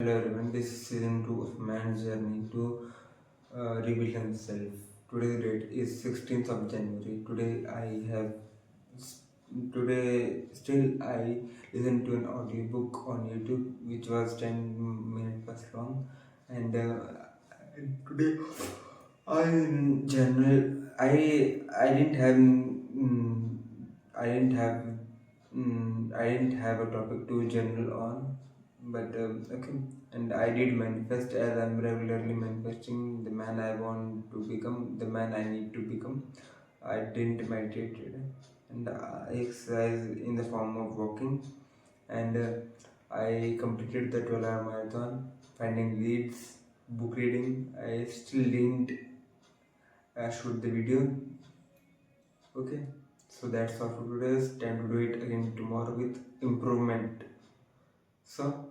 Hello everyone, this is season 2 of man's journey to rebuild himself. Today's date is 16th of January. Today still I listen to an audiobook on YouTube which was 10 minutes plus long, and today I in general I didn't have I didn't have I didn't have a topic to journal on, but okay. And I did manifest, as I'm regularly manifesting the man I want to become, the man I need to become. I didn't meditate today, and I exercise in the form of walking, and I completed the 12-hour marathon, finding leads, book reading. I still didn't shoot the video. Okay, so that's all for today's. Time to do it again tomorrow with improvement. So